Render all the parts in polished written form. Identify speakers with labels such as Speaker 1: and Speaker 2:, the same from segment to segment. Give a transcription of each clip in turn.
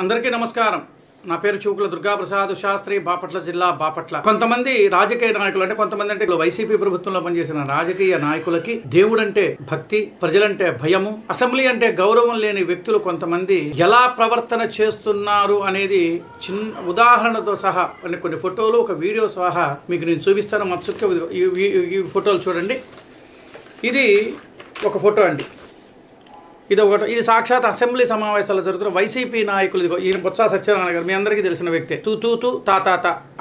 Speaker 1: అందరికీ నమస్కారం. నా పేరు చూకుల దుర్గాప్రసాద్ శాస్త్రి, బాపట్ల జిల్లా బాపట్ల. కొంతమంది రాజకీయ నాయకులు అంటే కొంతమంది అంటే వైసీపీ ప్రభుత్వంలో పనిచేసిన రాజకీయ నాయకులకి దేవుడంటే భక్తి, ప్రజలంటే భయము, అసెంబ్లీ అంటే గౌరవం లేని వ్యక్తులు కొంతమంది ఎలా ప్రవర్తన చేస్తున్నారు అనేది చిన్న ఉదాహరణతో సహా కొన్ని ఫోటోలు, ఒక వీడియో సహా మీకు నేను చూపిస్తాను. మత్సుక్క ఈ ఫోటోలు చూడండి. ఇది ఒక ఫోటో అండి. ఇది సాక్షాత్ అసెంబ్లీ సమావేశాలు జరుగుతున్న వైసీపీ నాయకులు. ఈయన బొత్స సత్యనారాయణ గారు, మీ అందరికీ తెలిసిన వ్యక్తే. తూ తా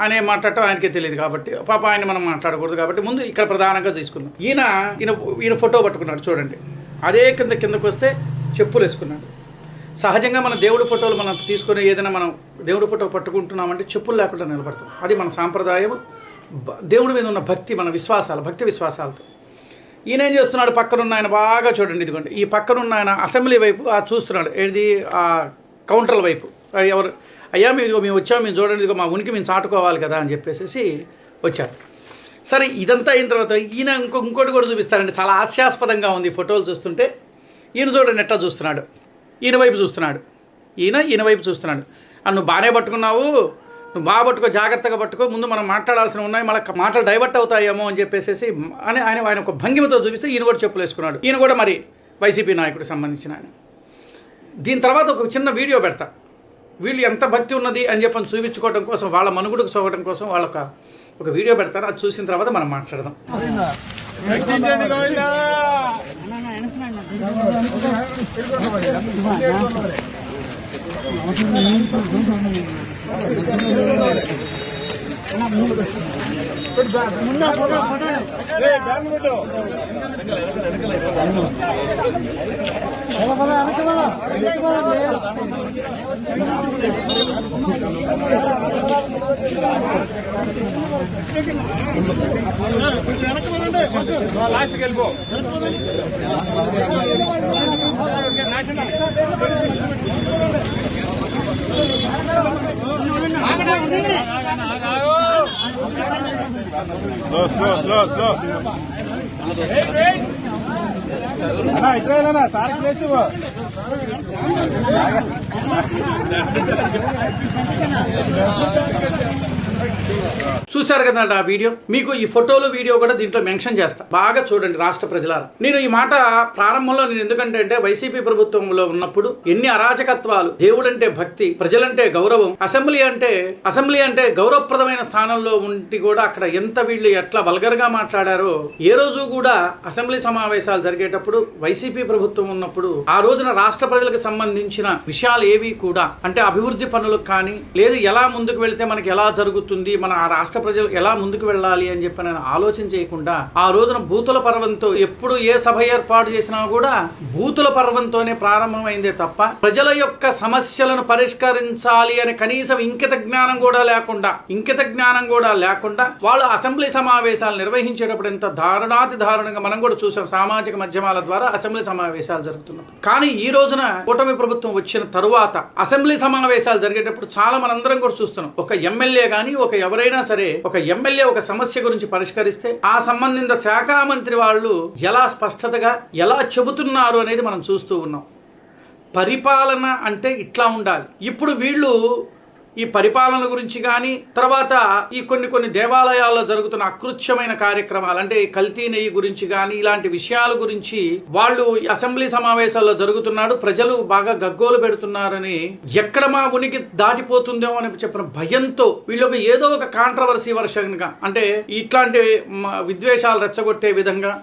Speaker 1: అనే మాట్లాడటం ఆయనకే తెలియదు కాబట్టి పాప ఆయన మనం మాట్లాడకూడదు కాబట్టి ముందు ఇక్కడ ప్రధానంగా తీసుకుందాం. ఈయన ఫోటో పట్టుకున్నాడు చూడండి. అదే కిందకు వస్తే చెప్పులు వేసుకున్నాడు. సహజంగా మన దేవుడి ఫోటోలు మనం తీసుకొని ఏదైనా మనం దేవుడి ఫోటో పట్టుకుంటున్నామంటే చెప్పులు లేకుండా నిలబడతాం. అది మన సాంప్రదాయం. దేవుడి మీద ఉన్న భక్తి, మన భక్తి విశ్వాసాలతో. ఈయన ఏం చేస్తున్నాడు, పక్కనున్న ఆయన బాగా చూడండి. ఇదిగోండి, ఈ పక్కనున్న ఆయన అసెంబ్లీ వైపు చూస్తున్నాడు. ఏది ఆ కౌంటర్ల వైపు. ఎవరు అయ్యా మేము వచ్చాము, మేము చూడండి, ఇదిగో మా ఉనికి మేము చాటుకోవాలి కదా అని చెప్పేసి వచ్చారు. సరే, ఇదంతా అయిన తర్వాత ఈయన ఇంకోటి కూడా చూపిస్తారండి. చాలా హాస్యాస్పదంగా ఉంది ఈ ఫోటోలు చూస్తుంటే. ఈయన చూడండి ఎట్లా చూస్తున్నాడు. ఈయన వైపు చూస్తున్నాడు. నువ్వు బాగానే పట్టుకున్నావు, నువ్వు బాగా పట్టుకో, జాగ్రత్తగా పట్టుకో, ముందు మనం మాట్లాడాల్సినవి ఉన్నాయి, మళ్ళీ మాటలు డైవర్ట్ అవుతాయేమో అని చెప్పేసి ఆయన ఒక భంగిమతో చూపిస్తే ఈయన కూడా చెప్పులు వేసుకున్నాడు. ఈయన కూడా మరి వైసీపీ నాయకుడికి సంబంధించిన ఆయన. దీని తర్వాత ఒక చిన్న వీడియో పెడతా. వీళ్ళు ఎంత భక్తి ఉన్నది అని చెప్పని చూపించుకోవడం కోసం, వాళ్ళ మనుగుడుకు సోగడం కోసం ఒక వీడియో పెడతాను. అది చూసిన తర్వాత మనం మాట్లాడదాం.
Speaker 2: లాస్ట్కి వెళ్ళిపో. స్లో ఇట్లా సార్ ప్లేస్
Speaker 1: చూశారు కదండి ఆ వీడియో. మీకు ఈ ఫోటోలు వీడియో కూడా దీంట్లో మెన్షన్ చేస్తా, బాగా చూడండి రాష్ట్ర ప్రజలారా. నేను ఈ మాట ప్రారంభంలో ఎందుకంటే వైసీపీ ప్రభుత్వంలో ఉన్నప్పుడు ఎన్ని అరాచకత్వాలు, దేవుడంటే భక్తి, ప్రజలంటే గౌరవం, అసెంబ్లీ అంటే గౌరవప్రదమైన స్థానంలో ఉండి కూడా అక్కడ ఎంత వీళ్ళు ఎట్లా వల్గర్గా మాట్లాడారో. ఏ రోజు కూడా అసెంబ్లీ సమావేశాలు జరిగేటప్పుడు వైసీపీ ప్రభుత్వం ఉన్నప్పుడు ఆ రోజున రాష్ట్ర ప్రజలకు సంబంధించిన విషయాలు ఏవి కూడా, అంటే అభివృద్ధి పనులకు కానీ, లేదు ఎలా ముందుకు వెళితే మనకి ఎలా జరుగుతుంది, మన ఆ రాష్ట్ర ప్రజలు ఎలా ముందుకు వెళ్ళాలి అని చెప్పి నేను ఆలోచన చేయకుండా ఆ రోజున బూతుల పర్వంతో, ఎప్పుడు ఏ సభ ఏర్పాటు చేసినా కూడా బూతుల పర్వంతోనే ప్రారంభమైందే తప్ప ప్రజల యొక్క సమస్యలను పరిష్కరించాలి అనే కనీసం ఇంకిత జ్ఞానం కూడా లేకుండా వాళ్ళు అసెంబ్లీ సమావేశాలు నిర్వహించేటప్పుడు ఎంత దారుణంగా మనం కూడా చూసాం సామాజిక మాధ్యమాల ద్వారా అసెంబ్లీ సమావేశాలు జరుగుతున్నప్పుడు. కానీ ఈ రోజున కూటమి ప్రభుత్వం వచ్చిన తరువాత అసెంబ్లీ సమావేశాలు జరిగేటప్పుడు చాలా మనందరం కూడా చూస్తున్నాం. ఒక ఎమ్మెల్యే కానీ, ఒక ఎవరైనా సరే, ఒక ఎమ్మెల్యే ఒక సమస్య గురించి పరిష్కరిస్తే ఆ సంబంధిత శాఖ మంత్రి వాళ్ళు ఎలా స్పష్టతగా ఎలా చెబుతున్నారు అనేది మనం చూస్తూ ఉన్నాం. పరిపాలన అంటే ఇట్లా ఉండాలి. ఇప్పుడు వీళ్ళు ఈ పరిపాలన గురించి కానీ, తర్వాత ఈ కొన్ని దేవాలయాల్లో జరుగుతున్న అకృత్యమైన కార్యక్రమాలు, అంటే కల్తీ నెయ్యి గురించి కానీ, ఇలాంటి విషయాల గురించి వాళ్ళు అసెంబ్లీ సమావేశాల్లో జరుగుతున్నాడు, ప్రజలు బాగా గగ్గోలు పెడుతున్నారని, ఎక్కడ మా ఉనికి దాటిపోతుందేమో అని చెప్పిన భయంతో వీళ్ళకి ఏదో ఒక కాంట్రవర్సీ వర్షంగా, అంటే ఇట్లాంటి విద్వేషాలు రెచ్చగొట్టే విధంగా,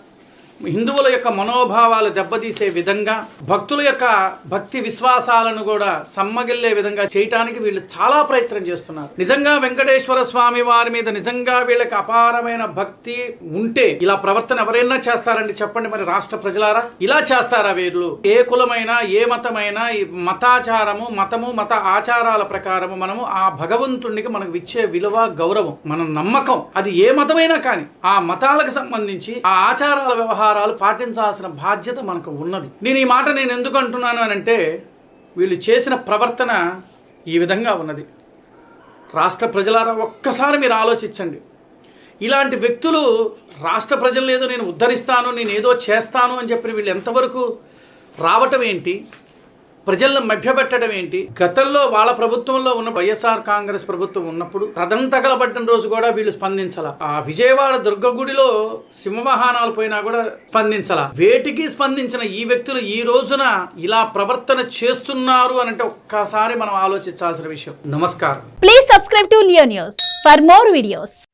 Speaker 1: హిందువుల యొక్క మనోభావాలు దెబ్బతీసే విధంగా, భక్తుల యొక్క భక్తి విశ్వాసాలను కూడా సమ్మగిల్లే విధంగా చేయటానికి వీళ్ళు చాలా ప్రయత్నం చేస్తున్నారు. నిజంగా వెంకటేశ్వర స్వామి వారి మీద నిజంగా వీళ్ళకి అపారమైన భక్తి ఉంటే ఇలా ప్రవర్తన ఎవరైనా చేస్తారండి చెప్పండి? మరి రాష్ట్ర ప్రజలారా, ఇలా చేస్తారా వీళ్ళు? ఏ కులమైనా, ఏ మతమైనా, మత ఆచారాల ప్రకారము మనము ఆ భగవంతుడికి మనకు ఇచ్చే విలువ, గౌరవం, మన నమ్మకం, అది ఏ మతమైనా కానీ ఆ మతాలకు సంబంధించి ఆ ఆచారాల వ్యవహారాలు పాటించాల్సిన బాధ్యత మనకు ఉన్నది. నేను ఈ మాట ఎందుకు అంటున్నాను అని అంటే, వీళ్ళు చేసిన ప్రవర్తన ఈ విధంగా ఉన్నది. రాష్ట్ర ప్రజలారా ఒక్కసారి మీరు ఆలోచించండి. ఇలాంటి వ్యక్తులు రాష్ట్ర ప్రజలను ఏదో నేను ఉద్ధరిస్తాను, నేను ఏదో చేస్తాను అని చెప్పి వీళ్ళు ఎంతవరకు రావటం ఏంటి? ప్రజలను మభ్యపెట్టడం ఏంటి? గతంలో వాళ్ళ ప్రభుత్వంలో ఉన్న వైఎస్ఆర్ కాంగ్రెస్ ప్రభుత్వం ఉన్నప్పుడు రథం తగలబడ్డ రోజు కూడా వీళ్ళు స్పందించాల. ఆ విజయవాడ దుర్గగుడిలో సింహవాహనాలు పోయినా కూడా స్పందించాల. వేటికి స్పందించిన ఈ వ్యక్తులు ఈ రోజున ఇలా ప్రవర్తన చేస్తున్నారు అంటే ఒక్కసారి మనం ఆలోచించాల్సిన విషయం. నమస్కారం.
Speaker 3: Please subscribe to Leo News for more videos.